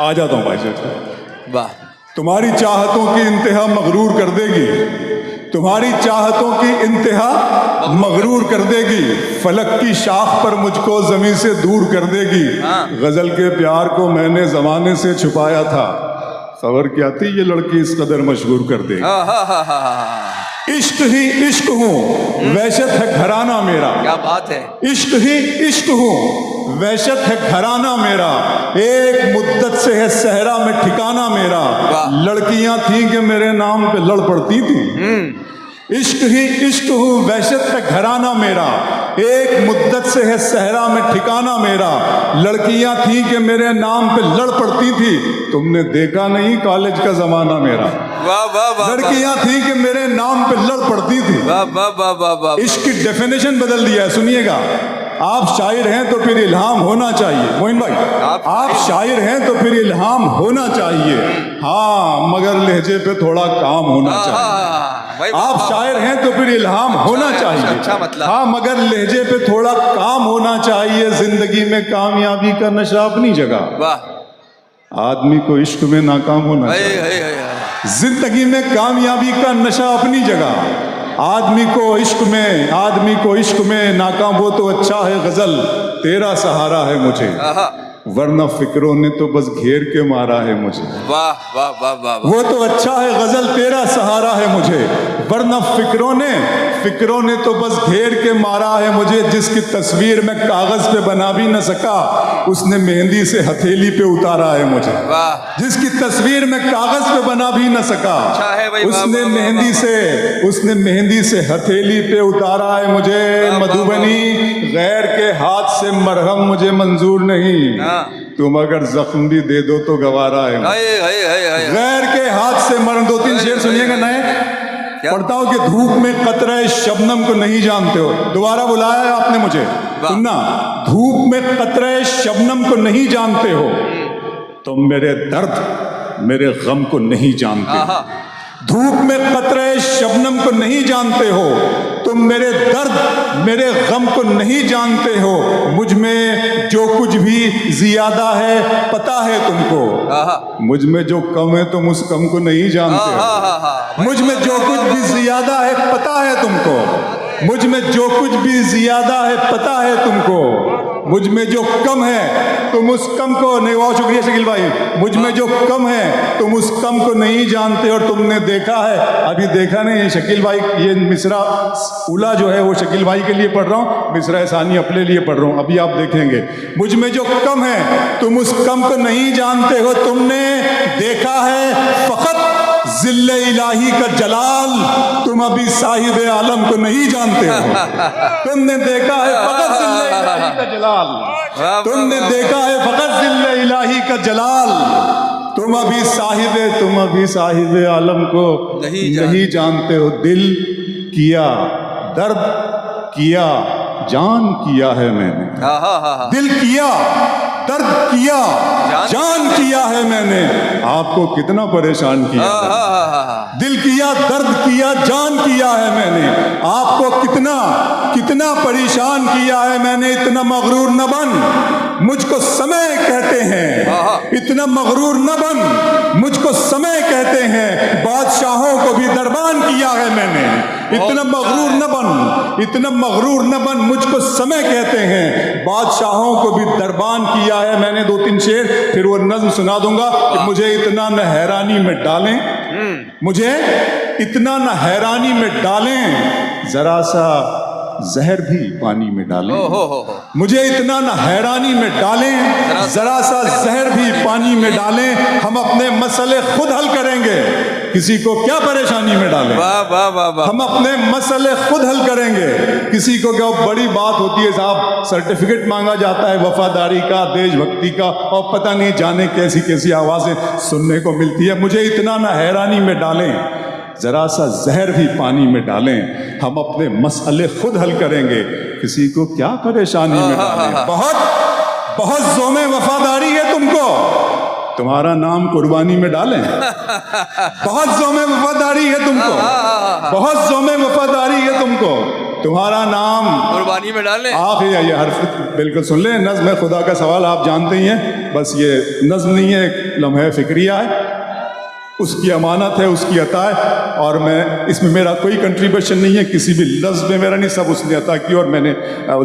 आ जाता हूँ भाई साहब। वाह, तुम्हारी चाहतों की इंतहा मगरूर कर देगी, तुम्हारी चाहतों की इंतहा मगरूर कर देगी, फलक की शाख पर मुझको जमीन से दूर कर देगी। गजल के प्यार को मैंने जमाने से छुपाया था, खबर क्या थी ये लड़की इस कदर मशहूर कर देगी। इश्क ही इश्क हूँ वहशत है घराना मेरा, क्या बात है। इश्क ही इश्क हूँ वहशत है घराना मेरा, एक मुद्दत से है सहरा में ठिकाना मेरा। लड़कियां थीं कि मेरे नाम पे लड़ पड़ती थी। इश्क ही इश्क हूँ वहशत है घराना मेरा, एक मुद्दत से है सहरा में ठिकाना मेरा। लड़कियां थीं कि मेरे नाम पे लड़ पड़ती थी, तुमने देखा नहीं कॉलेज का जमाना मेरा। वाह वाह वाह, लड़कियां थीं कि मेरे नाम पे लड़ पड़ती थी। वाह वाह वाह वाह वाह। इश्क की डेफिनेशन बदल दिया है, सुनिएगा। आप शायर हैं तो फिर इल्हाम होना चाहिए। मोइन भाई, आप शायर हैं तो फिर इल्हाम होना चाहिए, हाँ मगर लहजे पे थोड़ा काम होना चाहिए। आप शायर हैं तो फिर इल्हाम होना चाहिए, अच्छा मतलब, हाँ मगर लहजे पे थोड़ा काम होना चाहिए। जिंदगी में कामयाबी का नशा अपनी जगह, वाह। आदमी को इश्क में नाकाम होना चाहिए। जिंदगी में कामयाबी का नशा अपनी जगह, आदमी को इश्क में नाकाम हो तो अच्छा है गजल तेरा सहारा है मुझे, वरना फिक्रों ने तो बस घेर के मारा है मुझे। वाह वाह वाह वाह, वो तो अच्छा है गजल तेरा सहारा है मुझे, वरना फिक्रों ने तो बस घेर के मारा है मुझे। जिसकी तस्वीर मैं कागज पे बना भी न सका, उसने मेहंदी से हथेली पे उतारा है मुझे। वाह। जिसकी तस्वीर मैं कागज पे बना भी न सका, अच्छा है भाई, उसने मेहंदी से हथेली पे उतारा है मुझे। मधुबनी गैर के हाथ से मरहम मुझे मंजूर नहीं, तुम अगर जख्म भी दे दो तो गवारा है। गैर के हाथ से मरहम, दो तीन शेर सुनिएगा नए पढ़ता हूं कि धूप में कतरे शबनम को नहीं जानते हो। दोबारा बुलाया है आपने मुझे, सुनना। धूप में कतरे शबनम को नहीं जानते हो, तुम मेरे दर्द मेरे गम को नहीं जानते हो। धूप में कतरे शबनम को नहीं जानते हो, तुम मेरे दर्द मेरे गम को नहीं जानते हो। मुझ में जो कुछ भी ज्यादा है पता है तुमको, मुझ में जो कम है तुम उस कम को नहीं जानते हो। मुझ में जो कुछ भी ज्यादा है पता है तुमको, मुझ में जो कुछ भी ज्यादा है पता है तुमको। मुझ में जो कम है तुम उस कम को नहीं, बहुत शुक्रिया शकील भाई। मुझ में जो कम है तुम उस कम को नहीं जानते। और तुमने देखा है, अभी देखा नहीं शकील भाई, ये मिसरा उला जो है वो शकील भाई के लिए पढ़ रहा हूँ, मिसरा सानी अपने लिए पढ़ रहा हूँ, अभी आप देखेंगे। मुझ में जो कम है तुम उस कम को नहीं जानते हो, तुमने देखा है फकत जिल्ले इलाही का जलाल, तुम अभी साहिब आलम को नहीं जानते हो। तुमने देखा है फकत जिल्ले इलाही का जलाल, तुमने देखा है फकत जिल्ले इलाही का जलाल, तुम अभी साहिब आलम को नहीं जानते हो। दिल किया दर्द किया जान किया है मैंने, दिल किया दर्द किया जान किया है मैंने, आपको कितना परेशान किया। दिल किया दर्द किया जान किया है मैंने, आपको कितना परेशान किया है मैंने। इतना मगरूर न बन मुझको समय कहते हैं, इतना मगरूर न बन मुझको समय कहते हैं। बादशाहों को भी दरबान किया है मैंने, इतना मगरूर न बन मुझको समय कहते हैं। बादशाहों को भी दरबान किया है मैंने। दो तीन शेर फिर वो नज़्म सुना दूंगा कि मुझे इतना न हैरानी में डालें, मुझे इतना न हैरानी में डालें, जरा सा जहर भी पानी में डालें। मुझे इतना न हैरानी में डालें, जरा सा जहर भी पानी में डालें। हम अपने मसले खुद हल करेंगे, किसी को क्या परेशानी में डालें। वाह वाह वाह वाह। हम अपने मसले खुद हल करेंगे, किसी को क्या। बड़ी बात होती है साहब, सर्टिफिकेट मांगा जाता है वफादारी का, देशभक्ति का, और पता नहीं जाने कैसी कैसी आवाजें सुनने को मिलती है। मुझे इतना न हैरानी में डालें, जरा सा जहर भी पानी में डालें। हम अपने मसले खुद हल करेंगे, किसी को क्या परेशानी में डालें। बहुत ज़ोमे वफादारी है तुमको, तुम्हारा नाम कुर्बानी में डालें। बहुत ज़ोमे वफादारी है तुमको, बहुत ज़ोमे वफादारी है तुमको, तुम्हारा नाम कुर्बानी में डालें। आखिर ये हर्फ बिल्कुल सुन लें। नज़्म है खुदा का सवाल, आप जानते ही हैं, बस ये नज़्म नहीं है, एक लम्हे फ़िक्रिया है, उसकी अमानत है, उसकी अता है, और मैं इसमें मेरा कोई कंट्रीब्यूशन नहीं है, किसी भी लफ्ज़ में मेरा नहीं, सब उसने अता की और मैंने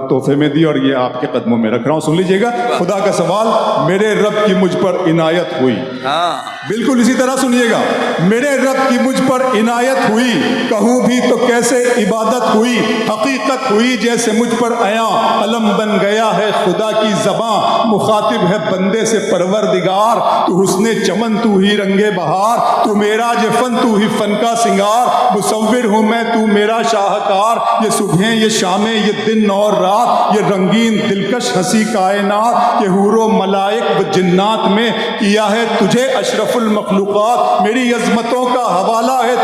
तोहफे में दी और ये आपके कदमों में रख रहा हूँ। सुन लीजिएगा खुदा का सवाल। मेरे रब की मुझ पर इनायत हुई, हाँ बिल्कुल इसी तरह सुनिएगा। मेरे रब की मुझ पर इनायत हुई, कहूँ भी तो कैसे इबादत हुई, हकीकत हुई जैसे मुझ पर आया, अलम बन गया है खुदा की ज़बां, मुखातिब है बंदे से परवरदिगार, तू हुस्ने चमन तू ही रंगे बहार, तू मेरा फन तू ही फन का सिंगार, मुसव्विर हूँ मैं तू मेरा शाहकार, ये सुबह ये शामें ये दिन और रात, ये रंगीन दिलकश हंसी कायनात, ये हूरो मलाइक व जिन्नात में किया है तुझे अशरफुल मखलूकात, मेरी अजमतों का हवाला है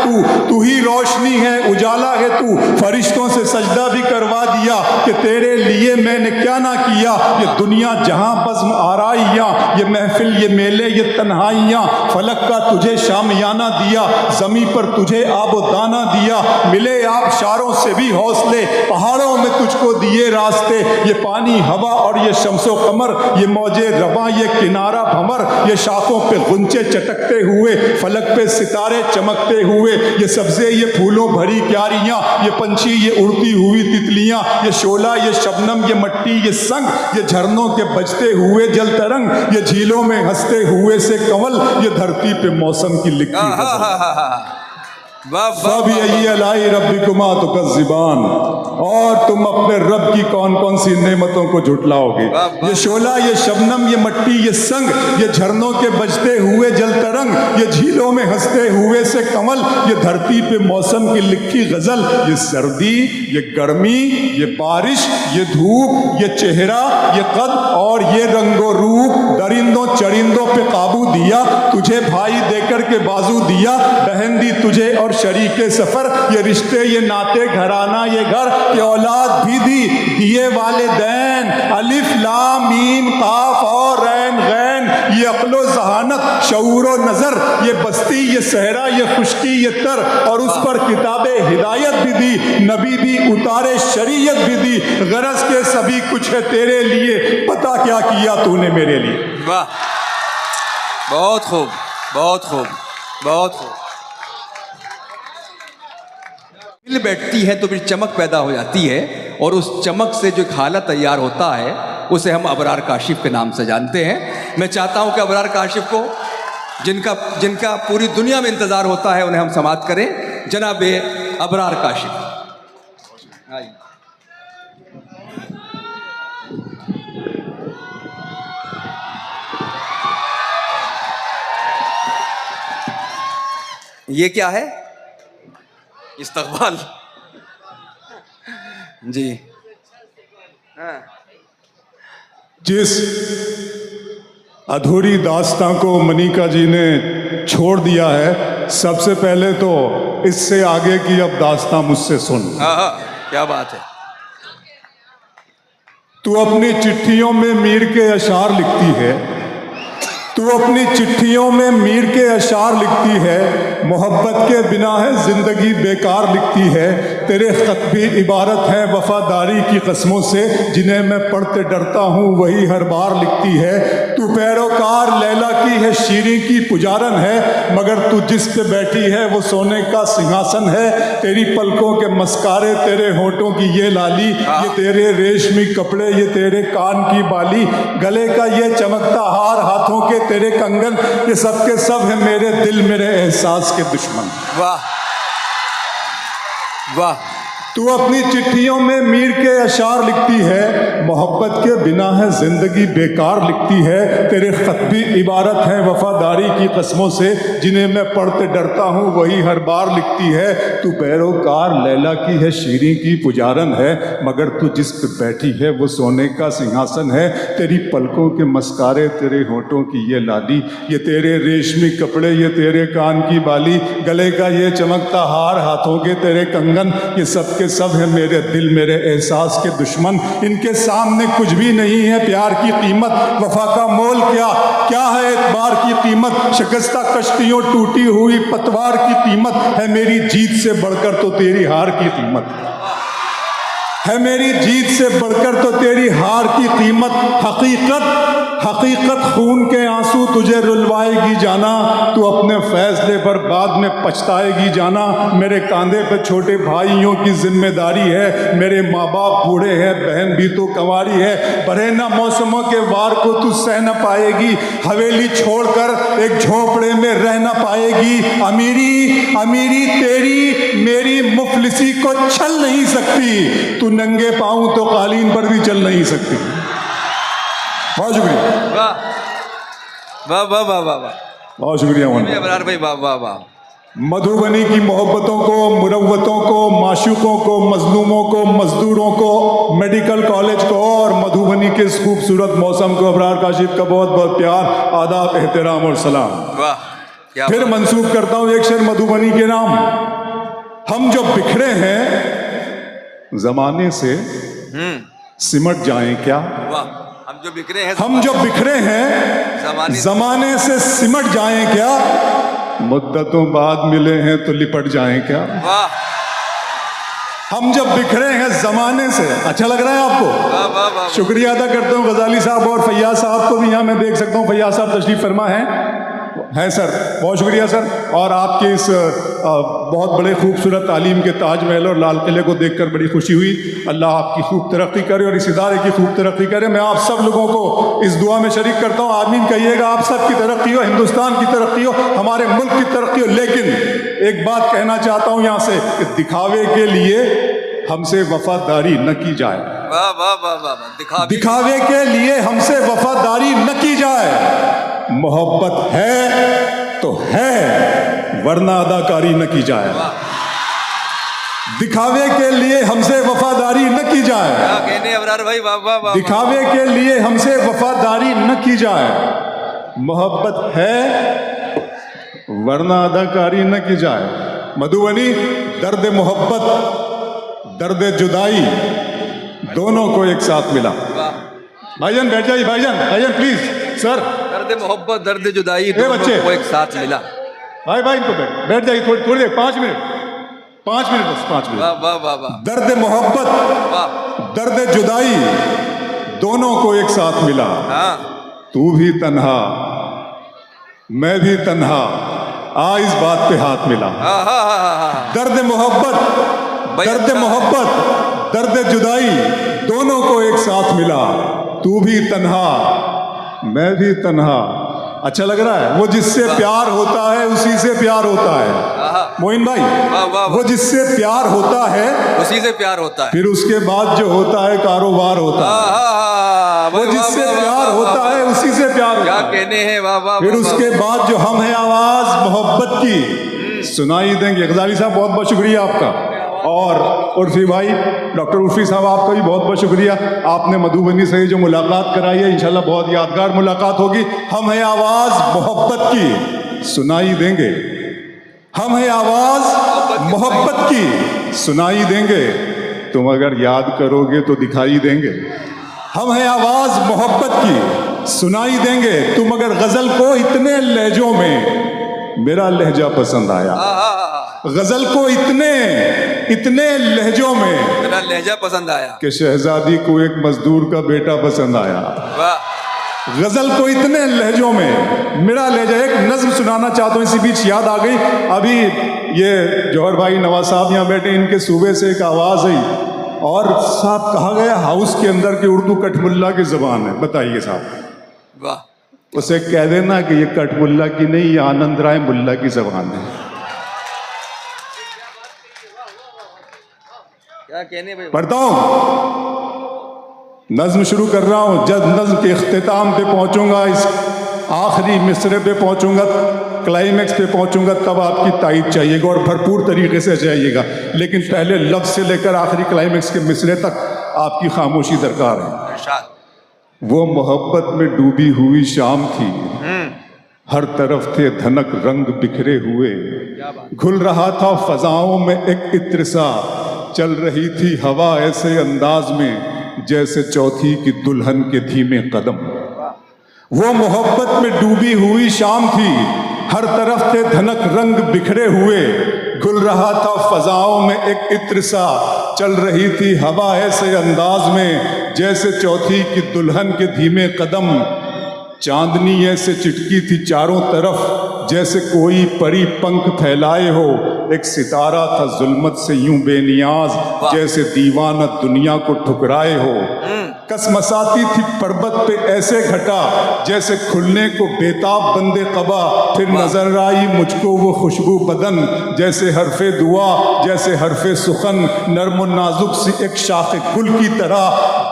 तू ही रोशनी है उजाला है तू, फरिश्तों से सजदा भी करवा दिया कि तेरे लिए मैंने क्या ना किया, ये दुनिया जहां बज़्म आराइयाँ, ये महफिल ये मेले ये तन्हाइयाँ, फलक का तुझे शामियाना दिया, ज़मीं पर तुझे आबो दाना दिया, मिले आप शारों से भी हौसले, पहाड़ों में तुझको दिए रास्ते, ये पानी हवा और ये शम्सो कमर, ये मौजे रवां ये किनारा भंवर, ये शाखों पे गुंचे चटकते हुए, फलक पे सितारे चमकते हुए, ये सब्जे ये फूलों भरी क्यारियाँ, ये पंछी ये उड़ती हुई तितलियाँ, ये शोला ये शबनम ये मट्टी ये संग, ये झरनों के बजते हुए जल तरंग, ये झीलों में हंसते हुए से कंवल, ये धरती पे मौसम की लिखी गज़ल। सब यही अलाई रब्बिकुमा तुकज़्ज़िबान, और तुम अपने रब की कौन कौन सी नेमतों को झुटलाओगे। ये शोला ये शबनम ये मट्टी ये संग, ये झरनों के बजते हुए जल तरंग, ये झीलों में हंसते हुए से कमल, ये धरती पे मौसम की लिखी गजल, ये सर्दी ये गर्मी ये बारिश ये धूप ये चेहरा ये कद और ये रंगो रूप, दरिंदों चरिंदों पे काबू दिया, तुझे भाई देकर के बाजू दिया, बहन दी तुझे और शरीके सफर, ये रिश्ते ये नाते घराना ये घर, ये औलाद भी दी दिए वाले दैन, अलिफ लाम मीम काफ और रैन गैन, ये अक्लो जहानत शऊरो नजर, ये बस्ती ये सहरा ये खुश्की ये तर, और उस पर किताबे हिदायत भी दी, नबी भी उतारे शरीयत भी दी, गरज के सभी कुछ है तेरे लिए, पता क्या किया तूने मेरे लिए। वाह, बहुत खूब बहुत खूब बहुत खूब। मिल बैठती है तो फिर चमक पैदा हो जाती है, और उस चमक से जो हालत तैयार होता है उसे हम अबरार काशिफ के नाम से जानते हैं। मैं चाहता हूं कि अबरार काशिफ को जिनका पूरी दुनिया में इंतजार होता है उन्हें हम समाअत करें। जनाब अबरार काशिफ। ये क्या है? इस्तकबाल जी। हाँ। जिस अधूरी दास्तां को मनिका जी ने छोड़ दिया है, सबसे पहले तो इससे आगे की अब दास्तां मुझसे सुन। हाँ, क्या बात है। तू अपनी चिट्ठियों में मीर के अशार लिखती है, तू अपनी चिट्ठियों में मीर के अशार लिखती है, मोहब्बत के बिना है जिंदगी बेकार लिखती है, तेरे खत भी इबारत है वफादारी की कस्मों से, जिन्हें मैं पढ़ते डरता हूँ वही हर बार लिखती है। तू पैरोकार लैला की है शीरी की पुजारन है, मगर तू जिस पे बैठी है वो सोने का सिंहासन है, तेरी पलकों के मस्कारे तेरे होठों की ये लाली, ये तेरे रेशमी कपड़े ये तेरे कान की बाली, गले का ये चमकता हार हाथों के तेरे कंगन, ये सब के सब है मेरे दिल मेरे एहसास के दुश्मन। वाह वाह। तू अपनी चिट्ठियों में मीर के अशार लिखती है, मोहब्बत के बिना है जिंदगी बेकार लिखती है, तेरे खत भी इबारत है वफादारी की कस्मों से, जिन्हें मैं पढ़ते डरता हूँ वही हर बार लिखती है। तू पैरोकार लैला की है शीरी की पुजारन है, मगर तू जिस पे बैठी है वो सोने का सिंहासन है, तेरी पलकों के मस्कारे तेरे होठों की ये लाली, ये तेरे रेशमी कपड़े ये तेरे कान की बाली, गले का ये चमकता हार हाथों के तेरे कंगन, ये सब के सब है मेरे दिल मेरे एहसास के दुश्मन। इनके सामने कुछ भी नहीं है प्यार की कीमत, वफा का मोल क्या है एतबार की कीमत, शिकस्ता कश्तियों टूटी हुई पतवार की कीमत है मेरी जीत से बढ़कर तो तेरी हार की कीमत। है मेरी जीत से बढ़कर तो तेरी हार की कीमत। हकीकत खून के आंसू तुझे रुलवाएगी जाना, तू अपने फैसले पर बाद में पछताएगी जाना। मेरे कंधे पे छोटे भाइयों की जिम्मेदारी है, मेरे माँ बाप बूढ़े हैं, बहन भी तो कंवारी है। बरहना मौसमों के वार को तू सह न पाएगी, हवेली छोड़कर एक झोपड़े में रह न पाएगी। अमीरी तेरी मेरी मुफलिसी को छल नहीं सकती, तू नंगे पाँव तो कालीन पर भी चल नहीं सकती। बहुत शुक्रिया, वाह वाह वाह वाह वाह, बहुत शुक्रिया मोहन। अबरार भाई वाह वाह वाह। मधुबनी की मोहब्बतों को, मुरव्वतों को, माशूकों को, मजलूमों को, मजदूरों को, मेडिकल कॉलेज को और मधुबनी के इस खूबसूरत मौसम को अबरार काशिफ का बहुत बहुत प्यार, आदाब, एहतराम और सलाम। वाह, क्या फिर मंसूब करता हूं एक शेर मधुबनी के नाम। हम जो बिखरे हैं जमाने से सिमट जाएं क्या। वाह, हम जो बिखरे हैं, हम जो बिखरे हैं जमाने से सिमट जाएं क्या, मुद्दतों बाद मिले हैं तो लिपट जाएं क्या। वाह, हम जब बिखरे हैं जमाने से। अच्छा लग रहा है आपको? वाह वाह वाह, शुक्रिया अदा करता हूँ गजाली साहब और फैयाज साहब को भी यहाँ मैं देख सकता हूँ। फैयाज साहब तशरीफ फरमा हैं सर, बहुत शुक्रिया सर। और आपके इस बहुत बड़े खूबसूरत तालीम के ताजमहल और लाल किले को देखकर बड़ी खुशी हुई। अल्लाह आपकी खूब तरक्की करे और इस इदारे की खूब तरक्की करे। मैं आप सब लोगों को इस दुआ में शरीक करता हूँ, आमीन कहिएगा। आप सब की तरक्की हो, हिंदुस्तान की तरक्की हो, हमारे मुल्क की तरक्की हो। लेकिन एक बात कहना चाहता हूँ यहाँ से कि दिखावे के लिए हमसे वफादारी न की जाए। वाह वाह वाह वाह, दिखावे के लिए हमसे वफादारी न की जाए। मोहब्बत है तो है, वरना अदाकारी न की जाए। दिखावे के लिए हमसे वफादारी न की जाए। क्या कहने अबरार भाई, वाह वाह वाह। दिखावे के लिए हमसे वफादारी न की जाए। मोहब्बत है वरना अदाकारी न की जाए। मधुबनी दर्द मोहब्बत दर्द जुदाई दोनों को एक साथ मिला। भाईजान बैठ जाइए, भाईजान प्लीज सर। दर्द मोहब्बत दर्द जुदाई बच्चे दोनों को एक साथ मिला। भाई इनको बैठ जाइए थोड़ी देर, 5 मिनट बस 5 मिनट। वाह वाह वाह वाह, दर्द मोहब्बत वाह, दर्द जुदाई दोनों को एक साथ मिला। हाँ, तू भी तन्हा मैं भी तन्हा, आ इस बात पे हाथ मिला। हाँ हाँ हाँ हाँ, दर्द मोहब्बत दर्द जुदाई दोनों को एक साथ मिला। तू भी तन्हा मैं भी तन्हा। अच्छा लग रहा है? वो जिससे प्यार होता है उसी से प्यार होता है। मोइन भाई, वो जिससे प्यार होता है उसी से प्यार होता है। फिर उसके बाद जो होता है कारोबार होता है। वो जिससे प्यार होता है उसी से प्यार होता है। क्या कहने हैं, वाह वाह। फिर उसके बाद जो हम है आवाज मोहब्बत की सुनाई देंगे। गजाली साहब बहुत बहुत शुक्रिया आपका। और उर्फी भाई, डॉक्टर उर्फी साहब आपका भी बहुत बहुत शुक्रिया। आपने मधुबनी से जो मुलाकात कराई है, इंशाल्लाह बहुत यादगार मुलाकात होगी। हम है आवाज मोहब्बत की सुनाई देंगे। हम है आवाज मोहब्बत की सुनाई देंगे। तुम अगर याद करोगे तो दिखाई देंगे। हम है आवाज मोहब्बत की सुनाई देंगे। तुम अगर गजल को इतने लहजों में, मेरा लहजा पसंद आया। गजल को इतने लहजों में, मेरा लहजा पसंद आया कि शहजादी को एक मजदूर का बेटा पसंद आया। वाह, गजल को इतने लहजों में, मेरा लहजा। एक नज्म सुनाना चाहता हूँ, इसी बीच याद आ गई। अभी ये जौहर भाई नवाज साहब यहाँ बैठे, इनके सूबे से एक आवाज आई और साहब कहा गया हाउस के अंदर की उर्दू कठमुल्ला की जबान है। बताइए साहब, वाह, उसे कह देना कि ये कठमुल्ला की नहीं, ये आनंद राय मुल्ला की जबान है। क्या कहने भाई। पढ़ता हूं, नज्म शुरू कर रहा हूं। जब नज्म के इख्तिताम पे पहुंचूंगा, इस आखिरी मिसरे पे पहुंचूंगा, क्लाइमैक्स पे पहुंचूंगा, तब आपकी तारीफ चाहिएगा और भरपूर तरीके से चाहिएगा। लेकिन पहले लफ्ज से लेकर आखिरी क्लाइमैक्स के मिसरे तक आपकी खामोशी दरकार है। वो मोहब्बत में डूबी हुई शाम थी, हर तरफ थे धनक रंग बिखरे हुए। घुल रहा था फजाओं में एक इत्र सा, चल रही थी हवा ऐसे अंदाज में जैसे चौथी की दुल्हन के धीमे कदम। वो मोहब्बत में डूबी हुई शाम थी, हर तरफ थे धनक रंग बिखरे हुए। घुल रहा था फजाओं में एक इत्र सा, चल रही थी हवा ऐसे अंदाज में जैसे चौथी की दुल्हन के धीमे कदम। चांदनी ऐसे चिटकी थी चारों तरफ जैसे कोई परी पंख फैलाए हो। एक सितारा था जुल्मत से यूं बेनियाज जैसे दीवाना दुनिया को ठुकराए हो। कसमसाती थी पर्वत पे ऐसे घटा जैसे खुलने को बेताब बंदे कबा। फिर नजर आई मुझको वो खुशबू बदन जैसे हरफे दुआ जैसे हरफे सुखन। नर्म नाजुक सी एक शाखे गुल की तरह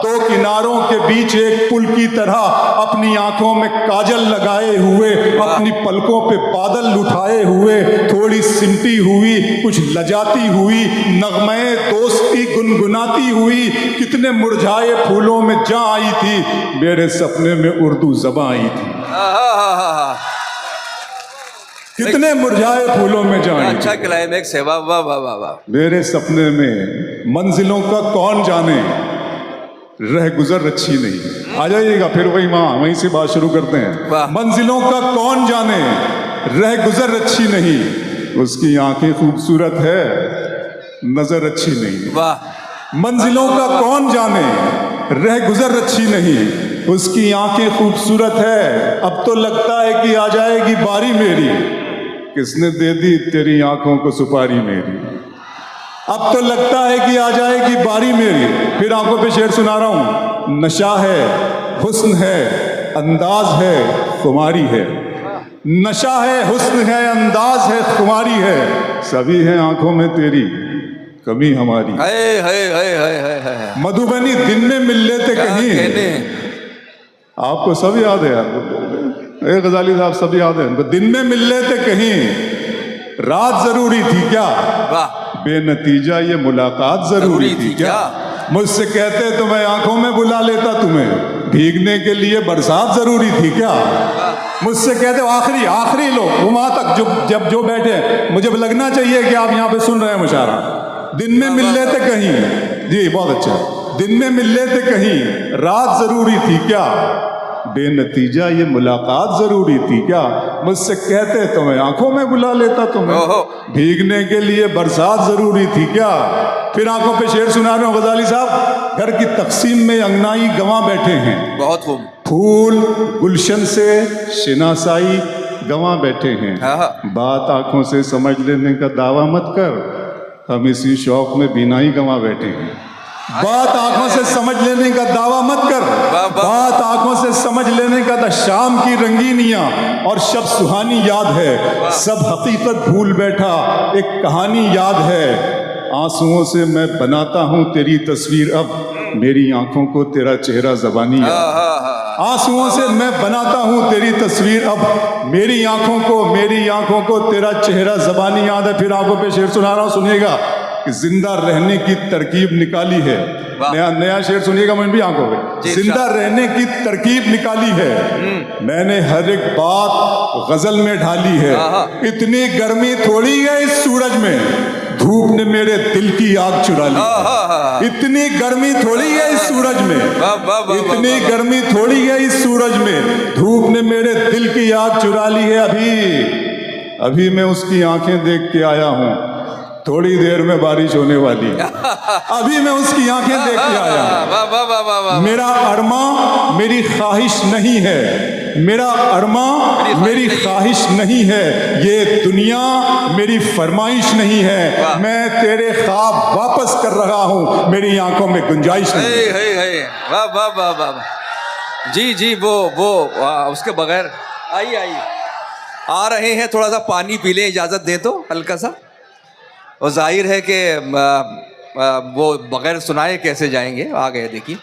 दो किनारों के बीच एक पुल की तरह। अपनी आंखों में काजल लगाए हुए अपनी पलकों पे बादल उठाए हुए। थोड़ी सिमटी हुई कुछ लजाती हुई नगमे दोस्ती गुनगुनाती हुई। कितने मुरझाए फूलों में जा आई थी मेरे सपने में उर्दू ज़बां आई थी। कितने मुरझाए फूलों में जा आई थी। अच्छा क्लाइमेक्स है, वाह वाह वाह वाह वाह। मेरे सपने में मंजिलों का कौन जाने रह गुजर अच्छी नहीं। आ जाइएगा फिर वहीं से बात शुरू करते हैं। मंजिलों का कौन जाने रह गुजर अच्छी नहीं। उसकी आंखें खूबसूरत है नजर अच्छी नहीं। वाह। मंजिलों का कौन जाने रह गुजर अच्छी नहीं। उसकी आंखें खूबसूरत है अब तो लगता है कि आ जाएगी बारी मेरी। किसने दे दी तेरी आंखों को सुपारी मेरी। अब तो लगता है कि आ जाएगी बारी मेरी। फिर आंखों पे शेर सुना रहा हूं। नशा है हुस्न है अंदाज है खुमारी है। नशा है हुस्न है अंदाज है खुमारी है। सभी है आंखों में तेरी कमी हमारी। है। मधुबनी दिन में मिल लेते कहीं। आपको सब याद है यार गजाली साहब सब याद है। दिन में मिल लेते कहीं रात जरूरी थी क्या। वाह। बेनतीजा ये मुलाकात जरूरी थी क्या। मुझसे कहते तो मैं आंखों में बुला लेता तुम्हें। भीगने के लिए बरसात जरूरी थी क्या। मुझसे कहते आखिरी लोग वहां तक जब जो बैठे मुझे लगना चाहिए कि आप यहाँ पे सुन रहे हैं मुशायरा। दिन में मिल लेते कहीं। जी बहुत अच्छा। दिन में मिल लेते कहीं रात जरूरी थी क्या। बेनतीजा ये मुलाकात जरूरी थी क्या। मुझसे कहते तो मैं आंखों में बुला लेता तुम्हें। भीगने के लिए बरसात जरूरी थी क्या। फिर आंखों पे शेर सुना रहे हो गजाली साहब। घर की तकसीम में अंगनाई गंवा बैठे हैं। बहुत खूब। फूल गुलशन से शिनासाई गंवा बैठे हैं। बात आंखों से समझ लेने का दावा मत कर। हम इसी शौक में बिनाई गंवा बैठे हैं। बात आंखों से समझ लेने का दावा मत कर। बात आंखों से समझ लेने का शाम की रंगीनियां और शब सुहानी याद है। सब हकीकत भूल बैठा एक कहानी याद है। आंसुओं से मैं बनाता हूं तेरी तस्वीर अब मेरी आंखों को तेरा चेहरा ज़बानी याद। आंसुओं से मैं बनाता हूं तेरी तस्वीर अब मेरी आंखों को तेरा चेहरा ज़बानी याद है। फिर आंखों पे शेर सुना रहा हूं सुनिएगा कि जिंदा रहने की तरकीब निकाली है। नया शेर सुनिएगा मैं भी आंखों पे। जिंदा रहने की तरकीब निकाली है मैंने हर एक बात गजल में ढाली है। इतनी गर्मी थोड़ी है इस सूरज में धूप ने मेरे दिल की आग चुरा ली। इतनी गर्मी थोड़ी है इस सूरज में। इतनी गर्मी थोड़ी है इस सूरज में धूप ने मेरे दिल की आग चुरा ली है। अभी मैं उसकी आंखें देख के आया हूं थोड़ी देर में बारिश होने वाली। अभी मैं उसकी आंखें देख के आया। मेरा अरमा मेरी ख्वाहिश नहीं है। मेरा अरमा मेरी ख्वाहिश नहीं है। ये दुनिया मेरी फरमाइश नहीं है। मैं तेरे ख्वाब वापस कर रहा हूं मेरी आंखों में गुंजाइश नहीं। वाह वाह वाह वाह। जी वो उसके बगैर आइए आ रहे हैं। थोड़ा सा पानी पी लें इजाजत दें तो हल्का सा। और जाहिर है कि वो बगैर सुनाए कैसे जाएंगे। आ गए देखिए।